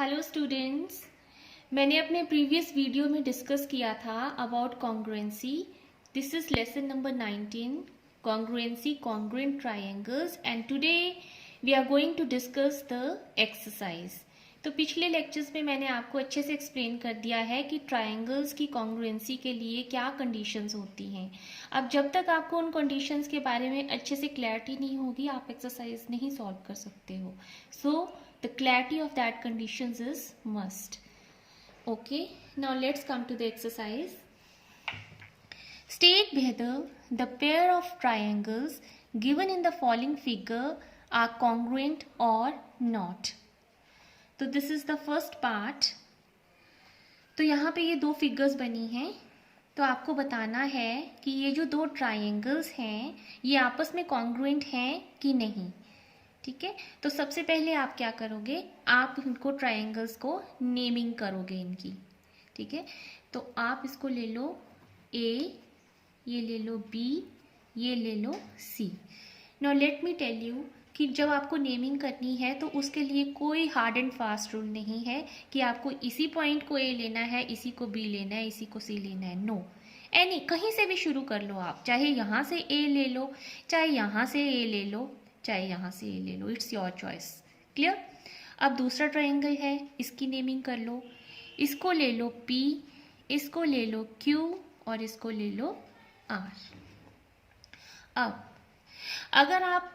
Hello students, मैंने अपने previous video में डिस्कस किया था about congruency. This is lesson number 19, congruency, congruent triangles, and today we are going to discuss the exercise. तो पिछले lectures में मैंने आपको अच्छे से एक्सप्लेन कर दिया है कि ट्रायंगल्स की कॉन्ग्रुएंसी के लिए क्या कंडीशंस होती हैं. अब जब तक आपको उन कंडीशंस के बारे में अच्छे से क्लैरिटी नहीं होगी, आप एक्सरसाइज नहीं सॉल्व कर सकते हो. सो the clarity of that conditions is must. Okay, now let's come to the exercise. State whether the pair of triangles given in the following figure are congruent or not. तो this is the first part. तो यहाँ पे ये दो figures बनी हैं. तो आपको बताना है कि ये जो दो ट्रायंगल्स हैं ये आपस में कॉन्ग्रुएंट हैं कि नहीं. ठीक है, तो सबसे पहले आप क्या करोगे, आप इनको ट्रायंगल्स को नेमिंग करोगे इनकी. ठीक है, तो आप इसको ले लो ए, ये ले लो बी, ये ले लो C. Now let me tell you कि जब आपको नेमिंग करनी है तो उसके लिए कोई हार्ड एंड फास्ट रूल नहीं है कि आपको इसी पॉइंट को ए लेना है, इसी को बी लेना है, इसी को सी लेना है. नो, एनी कहीं से भी शुरू कर लो आप, चाहे यहाँ से ए ले लो, चाहे यहाँ से ए ले लो, चाहे यहाँ से ए ले लो. It's your choice. क्लियर. अब दूसरा ट्रायंगल है, इसकी नेमिंग कर लो. इसको ले लो P, इसको ले लो Q और इसको ले लो R. अब अगर आप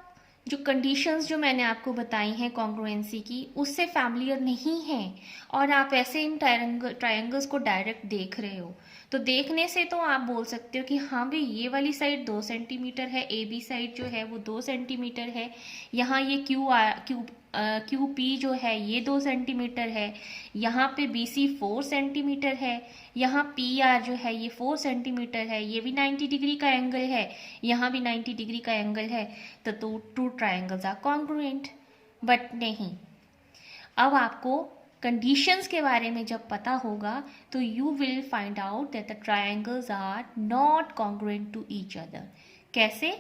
जो कंडीशंस जो मैंने आपको बताई हैं कॉन्ग्रुएंसी की उससे फैमिलियर नहीं हैं और आप ऐसे इन ट्रायंगल्स को डायरेक्ट देख रहे हो, तो देखने से तो आप बोल सकते हो कि हाँ भाई ये वाली साइड 2 सेंटीमीटर है, ए बी साइड जो है वो 2 सेंटीमीटर है, यहाँ ये क्यू पी जो है ये 2 सेंटीमीटर है, यहाँ पे बी सी 4 सेंटीमीटर है, यहाँ पी आर जो है ये 4 सेंटीमीटर है, ये भी 90 डिग्री का एंगल है, यहाँ भी 90 डिग्री का एंगल है. तो two triangles are congruent. But नहीं, अब आपको कंडीशंस के बारे में जब पता होगा तो you will find out that the triangles are not congruent to each other. कैसे,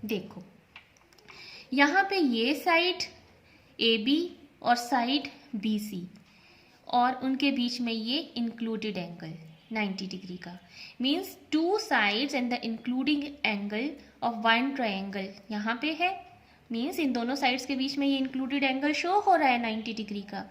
देखो यहाँ पे ये साइड ए बी और साइड बी सी और उनके बीच में ये इंक्लूडेड एंगल 90 डिग्री का, means two sides and the including angle of one triangle यहाँ पे है. मीन्स इन दोनों साइड्स के बीच में ये इंक्लूडेड एंगल शो हो रहा है 90 डिग्री का.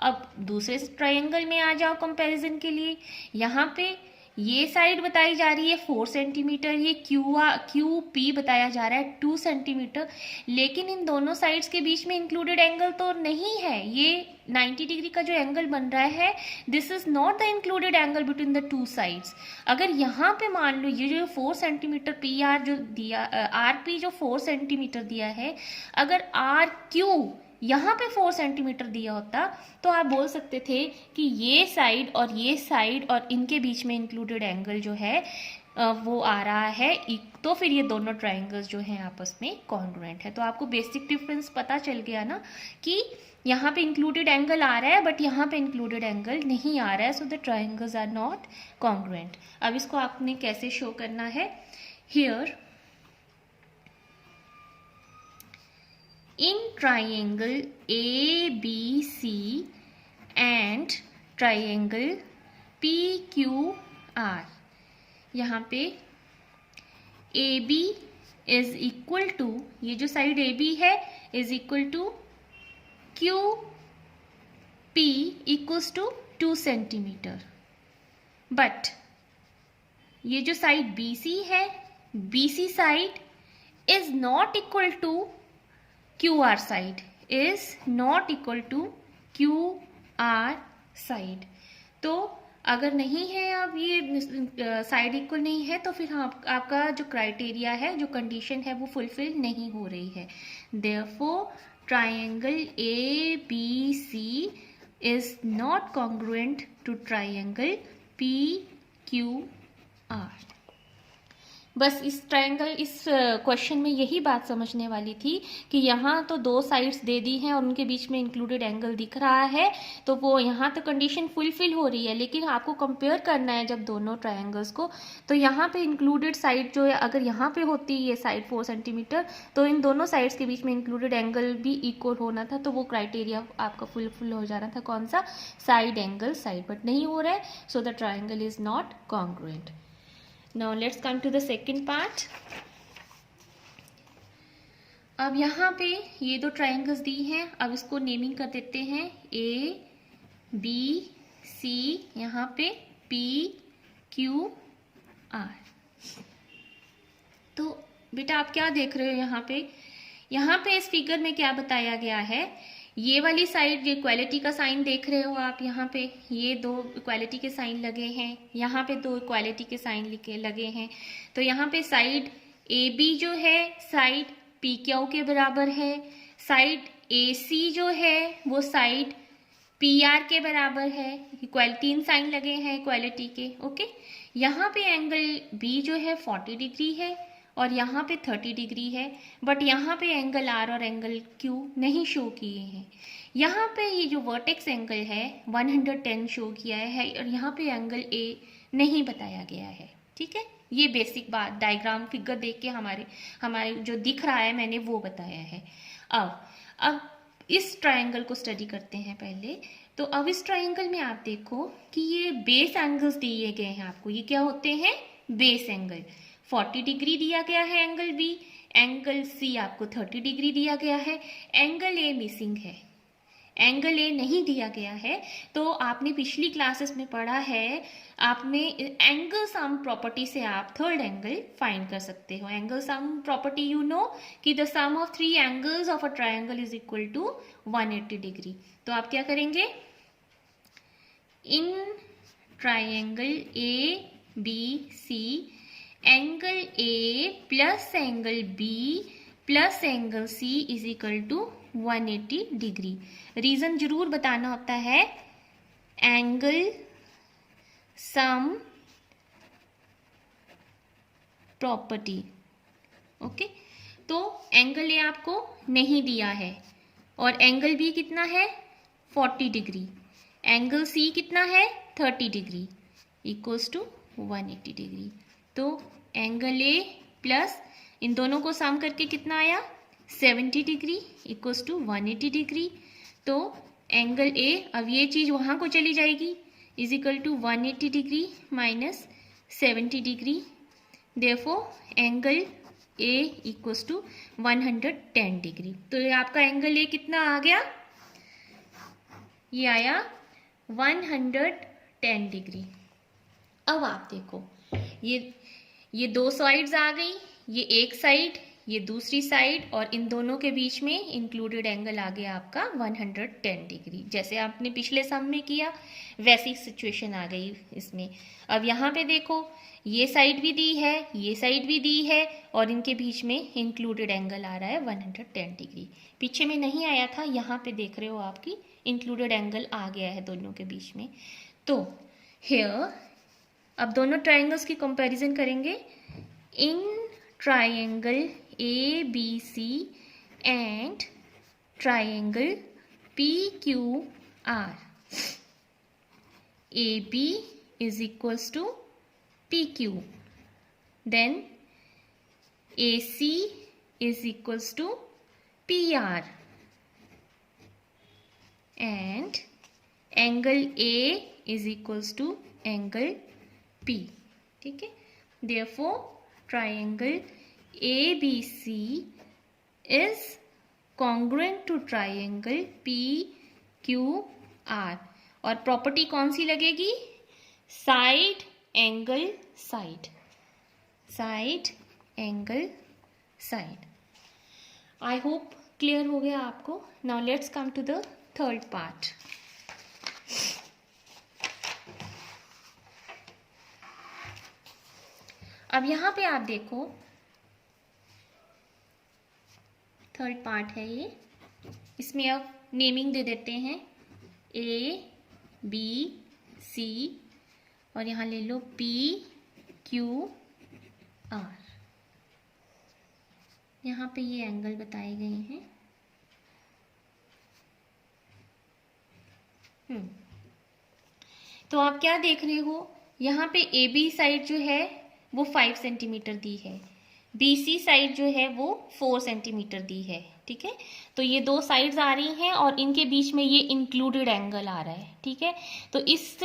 अब दूसरे ट्रायंगल में आ जाओ कंपैरिजन के लिए. यहाँ पे ये साइड बताई जा रही है 4 सेंटीमीटर, ये क्यू पी बताया जा रहा है 2 सेंटीमीटर, लेकिन इन दोनों साइड्स के बीच में इंक्लूडेड एंगल तो नहीं है. ये 90 डिग्री का जो एंगल बन रहा है this is not the included angle between the two sides. अगर यहाँ पे मान लो ये जो 4 सेंटीमीटर पी आर जो दिया, आर पी जो 4 सेंटीमीटर दिया है, अगर आर क्यू यहाँ पे 4 सेंटीमीटर दिया होता तो आप बोल सकते थे कि ये साइड और इनके बीच में इंक्लूडेड एंगल जो है वो आ रहा है, तो फिर ये दोनों ट्रायंगल्स जो हैं आपस में कॉन्ग्रुएंट है. तो आपको बेसिक डिफरेंस पता चल गया ना कि यहाँ पे इंक्लूडेड एंगल आ रहा है बट यहाँ पे इंक्लूडेड एंगल नहीं आ रहा है. So the triangles are not congruent. अब इसको आपने कैसे शो करना है, here in triangle ABC and triangle PQR, यहाँ पे AB is equal to, ये जो साइड AB है is equal to QP equals to 2 centimetre. But ये जो साइड BC है, BC side is not equal to QR side, is not equal to QR side. तो अगर नहीं है, अब ये साइड इक्वल नहीं है तो फिर आपका जो क्राइटेरिया है, जो कंडीशन है वो फुलफिल नहीं हो रही है. Therefore triangle ABC is not congruent to triangle PQR. बस इस ट्रायंगल, इस क्वेश्चन में यही बात समझने वाली थी कि यहाँ तो दो साइड्स दे दी हैं और उनके बीच में इंक्लूडेड एंगल दिख रहा है, तो वो यहाँ तो कंडीशन फुलफिल हो रही है, लेकिन आपको कंपेयर करना है जब दोनों ट्रायंगल्स को, तो यहाँ पे इंक्लूडेड साइड जो है, अगर यहाँ पे होती ये साइड 4 सेंटीमीटर, तो इन दोनों साइड्स के बीच में इंक्लूडेड एंगल भी इक्वल होना था, तो वो क्राइटेरिया आपका फुलफिल हो जाना था। कौन सा? साइड एंगल साइड, बट नहीं हो रहा है, so the triangle is not congruent. Now let's come to the second part. अब यहाँ पे ये दो ट्रायंगल्स दी हैं, अब इसको नेमिंग कर देते हैं A, B, C, यहाँ पे P, Q, R। तो बेटा आप क्या देख रहे हो यहाँ पे इस फिगर में क्या बताया गया है? ये वाली साइड, ये इक्वालिटी का साइन देख रहे हो आप, यहाँ पे ये दो इक्वालिटी के साइन लगे हैं, यहाँ पे दो इक्वालिटी के साइन लगे हैं, तो यहाँ पे साइड ए बी जो है साइड पी क्यू के बराबर है, साइड ए सी जो है वो साइड पी आर के बराबर है। तीन साइन लगे हैं इक्वालिटी के, ओके। यहाँ पे एंगल बी जो है 40 डिग्री है और यहाँ पे 30 डिग्री है, बट यहाँ पे एंगल आर और एंगल क्यू नहीं शो किए हैं। यहाँ पे ये जो वर्टेक्स एंगल है 110 शो किया है और यहाँ पे एंगल ए नहीं बताया गया है, ठीक है। ये बेसिक बात डायग्राम फिगर देख के हमारे जो दिख रहा है मैंने वो बताया है। अब इस ट्रायंगल को स्टडी करते हैं पहले। तो अब इस ट्रायंगल में आप देखो कि ये बेस एंगल्स दिए गए हैं आपको, ये क्या होते हैं? Base angle. 40 डिग्री दिया गया है एंगल बी, एंगल सी आपको 30 डिग्री दिया गया है, एंगल ए मिसिंग है, एंगल ए नहीं दिया गया है। तो आपने पिछली क्लासेस में पढ़ा है, आपने एंगल सम प्रॉपर्टी से आप थर्ड एंगल फाइंड कर सकते हो। Angle sum property you know कि the sum of 3 angles of a triangle is equal to 180 degree. तो आप क्या करेंगे? In triangle A B C angle A plus angle B plus angle C is equal to 180 degree. Reason जरूर बताना होता है। Angle sum property, okay. तो angle A आपको नहीं दिया है और एंगल बी कितना है? 40 डिग्री। एंगल सी कितना है? 30 डिग्री इक्वल्स टू 180 डिग्री। तो एंगल ए प्लस इन दोनों को सम करके कितना आया? 70 डिग्री इक्वल्स टू 180 डिग्री। तो एंगल ए, अब ये चीज वहां को चली जाएगी, is equal to 180 degree minus 70 degree. Therefore angle A equals to 110 degree. तो ये आपका एंगल ए कितना आ गया? ये आया 110 डिग्री। अब आप देखो ये दो साइड्स आ गई, ये एक साइड, ये दूसरी साइड, और इन दोनों के बीच में इंक्लूडेड एंगल आ गया आपका 110 डिग्री। जैसे आपने पिछले सम में किया वैसी सिचुएशन आ गई इसमें। अब यहाँ पे देखो, ये साइड भी दी है, ये साइड भी दी है, और इनके बीच में इंक्लूडेड एंगल आ रहा है 110 डिग्री। पीछे में नहीं आया था, यहाँ पे देख रहे हो आपकी इंक्लूडेड एंगल आ गया है दोनों के बीच में। तो हियर अब दोनों ट्रायंगल्स की कंपैरिजन करेंगे। In triangle A B C and triangle P Q R, A B is equals to P Q, then A C is equals to P R, and angle A is equals to angle P, ठीक है। Therefore, triangle ABC is congruent to triangle PQR। और property कौन सी लगेगी? Side angle side, side angle side. I hope clear हो गया आपको। Now let's come to the third part. अब यहाँ पे आप देखो, थर्ड पार्ट है ये, इसमें अब नेमिंग दे देते हैं ए बी सी और यहाँ ले लो पी क्यू आर। यहाँ पे ये एंगल बताए गए हैं। तो आप क्या देख रहे हो, यहाँ पे ए बी साइड जो है वो 5 सेंटीमीटर दी है, बी सी साइड जो है वो 4 सेंटीमीटर दी है। ठीक है, तो ये दो साइड्स आ रही हैं और इनके बीच में ये इंक्लूडेड एंगल आ रहा है। ठीक है, तो इस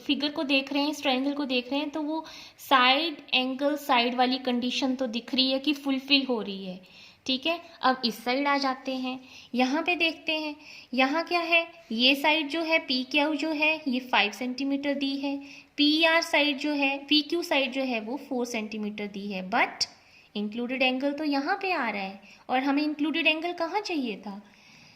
फिगर को देख रहे हैं, इस ट्रायंगल को देख रहे हैं, तो वो साइड एंगल साइड वाली कंडीशन तो दिख रही है कि फुलफिल हो रही है। ठीक है, अब इस साइड आ जाते हैं, यहाँ पे देखते हैं, यहाँ क्या है, ये साइड जो है पी क्यू जो है ये 5 सेंटीमीटर दी है, पी आर साइड जो है, पी क्यू साइड जो है वो 4 सेंटीमीटर दी है, बट इंक्लूडेड एंगल तो यहाँ पे आ रहा है और हमें इंक्लूडेड एंगल कहाँ चाहिए था,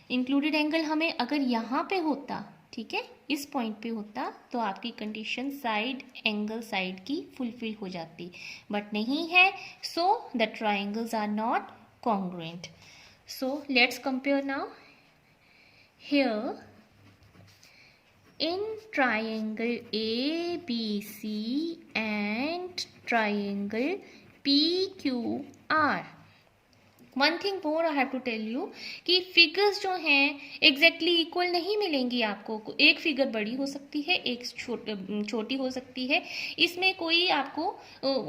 इंक्लूडेड एंगल हमें अगर यहाँ पे होता, ठीक है, इस पॉइंट पे होता तो आपकी कंडीशन साइड एंगल साइड की फुलफिल हो जाती, बट नहीं है, so the triangles are not congruent. So let's compare now. Here in triangle ABC and triangle PQR, one thing more I have to tell you कि figures जो हैं exactly equal नहीं मिलेंगी आपको, एक फिगर बड़ी हो सकती है, एक छोटी हो सकती है, इसमें कोई आपको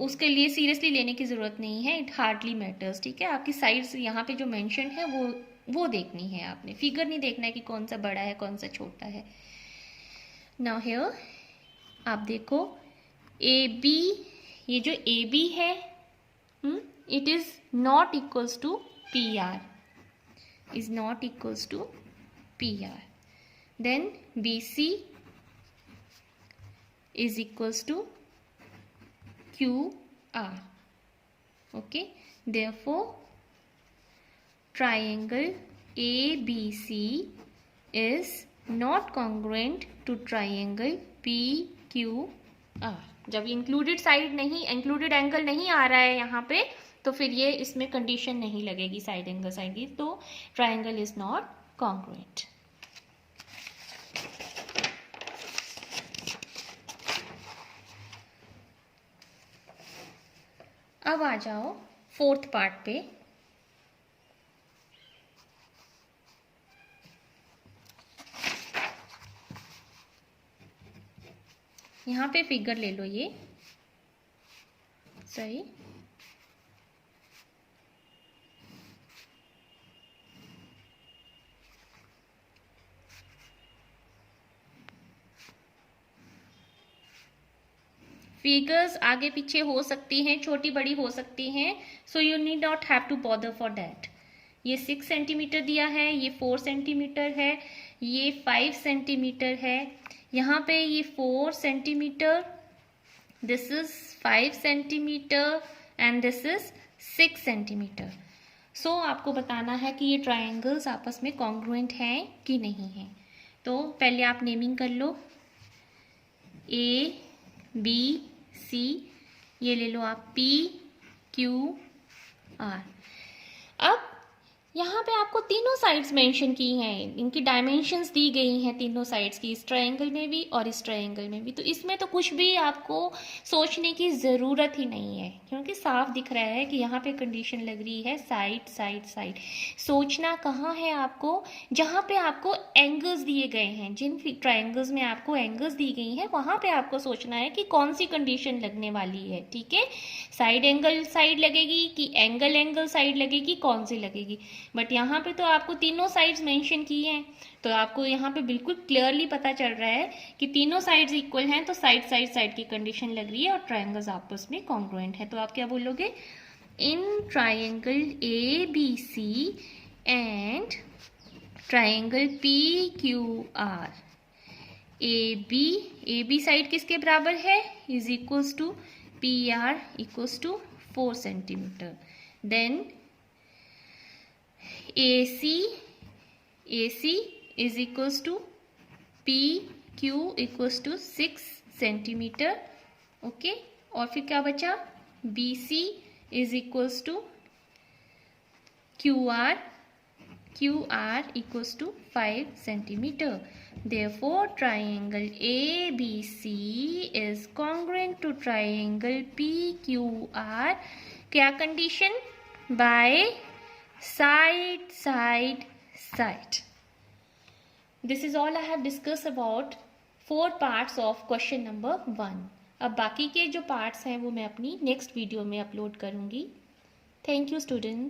उसके लिए सीरियसली लेने की ज़रूरत नहीं है, इट हार्डली मैटर्स। ठीक है, आपकी साइड्स यहाँ पे जो मेंशन है वो देखनी है आपने, फिगर नहीं देखना है कि कौन सा बड़ा है कौन सा छोटा है। नाउ हियर आप देखो ए बी, ये जो ए बी है it is not equals to PR, is not equals to PR. Then BC is equals to QR. Okay, therefore triangle ABC is not congruent to triangle PQR. जब included side नहीं, included angle नहीं आ रहा है यहाँ पे, तो फिर ये इसमें कंडीशन नहीं लगेगी साइड एंगल साइड की, तो ट्रायंगल इज नॉट कॉन्ग्रुएंट। अब आ जाओ फोर्थ पार्ट पे। यहाँ पे फिगर ले लो, ये सही, फिगर्स आगे पीछे हो सकती हैं, छोटी बड़ी हो सकती हैं, so you need not have to bother for that. ये 6 सेंटीमीटर दिया है, ये 4 सेंटीमीटर है, ये 5 सेंटीमीटर है, यहाँ पे ये 4 centimetre, this is 5 centimetre and this is 6 centimetre. So आपको बताना है कि ये ट्रायंगल्स आपस में कॉन्ग्रुएंट हैं कि नहीं हैं। तो पहले आप नेमिंग कर लो, ए बी सी, ये ले लो आप पी क्यू आर। अब यहाँ पे आपको तीनों साइड्स मेंशन की हैं, इनकी डायमेंशंस दी गई हैं तीनों साइड्स की, इस ट्रायंगल में भी और इस ट्रायंगल में भी, तो इसमें तो कुछ भी आपको सोचने की ज़रूरत ही नहीं है, क्योंकि साफ दिख रहा है कि यहाँ पे कंडीशन लग रही है साइड साइड साइड। सोचना कहाँ है आपको, जहाँ पे आपको एंगल्स दिए गए हैं, जिन ट्रायंगल्स में आपको एंगल्स दी गई हैं वहाँ पे आपको सोचना है कि कौन सी कंडीशन लगने वाली है। ठीक है, साइड एंगल साइड लगेगी कि एंगल एंगल साइड लगेगी, कौन सी लगेगी, बट यहाँ पे तो आपको तीनों साइड्स मेंशन की हैं, तो आपको यहाँ पे बिल्कुल क्लियरली पता चल रहा है कि तीनों साइड्स इक्वल हैं, तो साइड साइड साइड की कंडीशन लग रही है और ट्रायंगल्स आपस में कॉन्ग्रुएंट है। तो आप क्या बोलोगे, in triangle A B C and triangle P Q R, A B side किसके बराबर है, is equals to P R equals to 4 centimetre, then AC is equals to PQ equals to 6 centimetre. Okay, और फिर क्या बचा, BC is equals to QR equals to 5 centimetre. Therefore, triangle ABC is congruent to triangle PQR। क्या condition, by side, side, side. This is all I have discussed about 4 parts of question number 1. अब बाकी के जो parts हैं वो मैं अपनी next video में अपलोड करूँगी. Thank you students.